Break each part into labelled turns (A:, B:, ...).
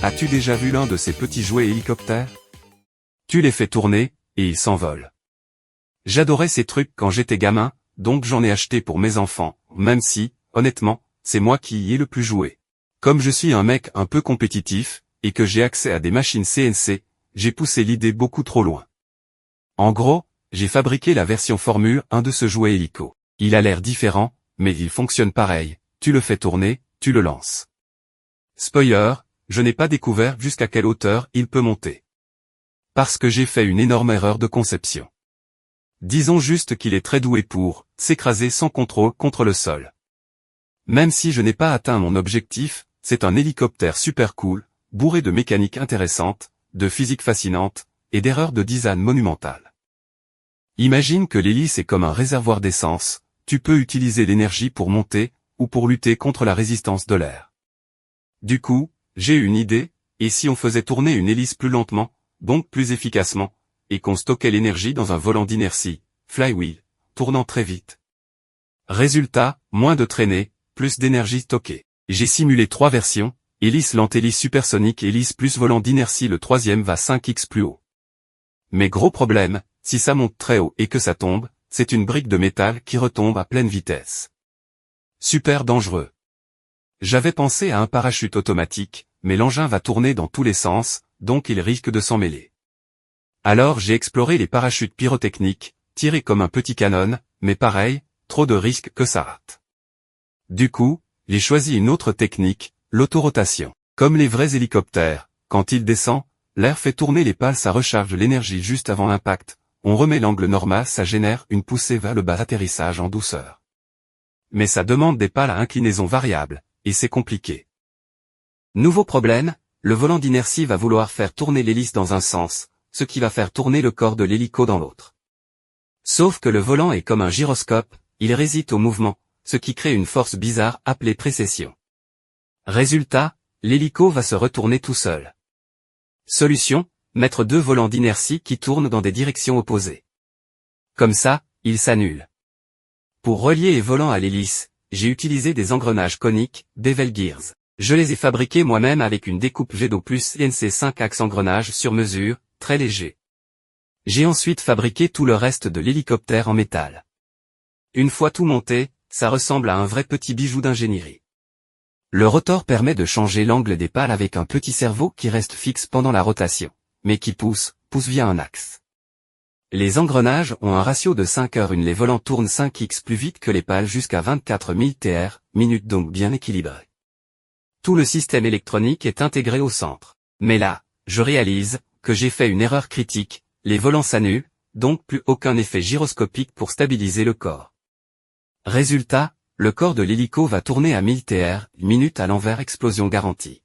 A: As-tu déjà vu l'un de ces petits jouets hélicoptères? Tu les fais tourner, et ils s'envolent. J'adorais ces trucs quand j'étais gamin, donc j'en ai acheté pour mes enfants, même si, honnêtement, c'est moi qui y ai le plus joué. Comme je suis un mec un peu compétitif, et que j'ai accès à des machines CNC, j'ai poussé l'idée beaucoup trop loin. En gros, j'ai fabriqué la version Formule 1 de ce jouet hélico. Il a l'air différent, mais il fonctionne pareil, tu le fais tourner, tu le lances. Spoiler, je n'ai pas découvert jusqu'à quelle hauteur il peut monter. Parce que j'ai fait une énorme erreur de conception. Disons juste qu'il est très doué pour s'écraser sans contrôle contre le sol. Même si je n'ai pas atteint mon objectif, c'est un hélicoptère super cool, bourré de mécanique intéressante, de physique fascinante, et d'erreurs de design monumentales. Imagine que l'hélice est comme un réservoir d'essence, tu peux utiliser l'énergie pour monter, ou pour lutter contre la résistance de l'air. Du coup, j'ai une idée, et si on faisait tourner une hélice plus lentement, donc plus efficacement, et qu'on stockait l'énergie dans un volant d'inertie, flywheel, tournant très vite. Résultat, moins de traînées, plus d'énergie stockée. J'ai simulé 3 versions, hélice lente, hélice supersonique, hélice plus volant d'inertie, le troisième va 5x plus haut. Mais gros problème, si ça monte très haut et que ça tombe, c'est une brique de métal qui retombe à pleine vitesse. Super dangereux. J'avais pensé à un parachute automatique, mais l'engin va tourner dans tous les sens, donc il risque de s'en mêler. Alors j'ai exploré les parachutes pyrotechniques, tirés comme un petit canon, mais pareil, trop de risques que ça rate. Du coup, j'ai choisi une autre technique, l'autorotation. Comme les vrais hélicoptères, quand il descend, l'air fait tourner les pales, ça recharge l'énergie juste avant l'impact, on remet l'angle normal, ça génère une poussée vers le bas, atterrissage en douceur. Mais ça demande des pales à inclinaison variable, et c'est compliqué. Nouveau problème, le volant d'inertie va vouloir faire tourner l'hélice dans un sens, ce qui va faire tourner le corps de l'hélico dans l'autre. Sauf que le volant est comme un gyroscope, il résiste au mouvement, ce qui crée une force bizarre appelée précession. Résultat, l'hélico va se retourner tout seul. Solution, mettre 2 volants d'inertie qui tournent dans des directions opposées. Comme ça, ils s'annulent. Pour relier les volants à l'hélice, j'ai utilisé des engrenages coniques, bevel gears. Je les ai fabriqués moi-même avec une découpe G2 plus CNC 5 axes engrenages sur mesure, très léger. J'ai ensuite fabriqué tout le reste de l'hélicoptère en métal. Une fois tout monté, ça ressemble à un vrai petit bijou d'ingénierie. Le rotor permet de changer l'angle des pales avec un petit cerveau qui reste fixe pendant la rotation, mais qui pousse via un axe. Les engrenages ont un ratio de 5:1, les volants tournent 5x plus vite que les pales jusqu'à 24 000 TR, minutes, donc bien équilibré. Tout le système électronique est intégré au centre. Mais là, je réalise que j'ai fait une erreur critique, les volants s'annulent, donc plus aucun effet gyroscopique pour stabiliser le corps. Résultat, le corps de l'hélico va tourner à 1000 TR, minutes à l'envers, explosion garantie.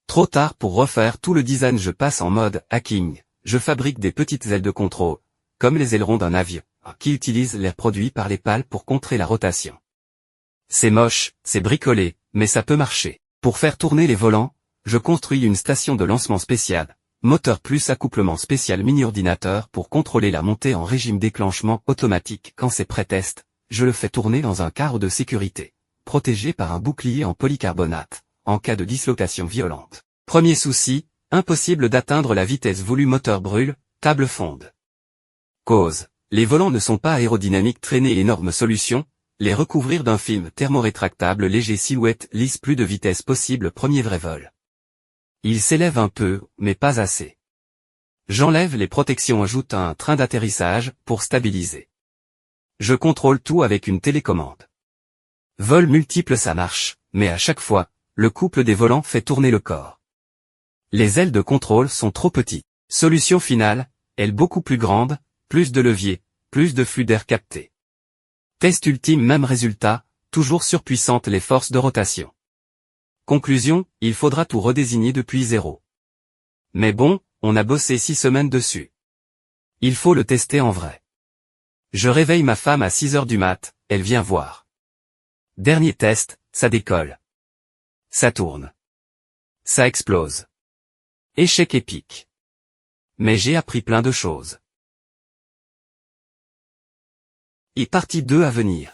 A: Trop tard pour refaire tout le design, je passe en mode hacking, je fabrique des petites ailes de contrôle, comme les ailerons d'un avion, qui utilisent l'air produit par les pales pour contrer la rotation. C'est moche, c'est bricolé, mais ça peut marcher. Pour faire tourner les volants, je construis une station de lancement spéciale, moteur plus accouplement spécial mini-ordinateur pour contrôler la montée en régime déclenchement automatique. Quand c'est pré-test, je le fais tourner dans un cadre de sécurité, protégé par un bouclier en polycarbonate, en cas de dislocation violente. Premier souci, impossible d'atteindre la vitesse voulue, moteur brûle, table fonde. Cause, les volants ne sont pas aérodynamiques, traîner, énorme solution, les recouvrir d'un film thermorétractable léger, silhouette lisse, plus de vitesse possible, premier vrai vol. Il s'élève un peu, mais pas assez. J'enlève les protections, ajoute un train d'atterrissage, pour stabiliser. Je contrôle tout avec une télécommande. Vol multiple, ça marche, mais à chaque fois, le couple des volants fait tourner le corps. Les ailes de contrôle sont trop petites. Solution finale, ailes beaucoup plus grandes, plus de levier, plus de flux d'air capté. Test ultime, même résultat, toujours surpuissantes les forces de rotation. Conclusion, il faudra tout redésigner depuis zéro. Mais bon, on a bossé 6 semaines dessus. Il faut le tester en vrai. Je réveille ma femme à 6h du mat, elle vient voir. Dernier test, ça décolle. Ça tourne. Ça explose. Échec épique. Mais j'ai appris plein de choses. Et partie 2 à venir.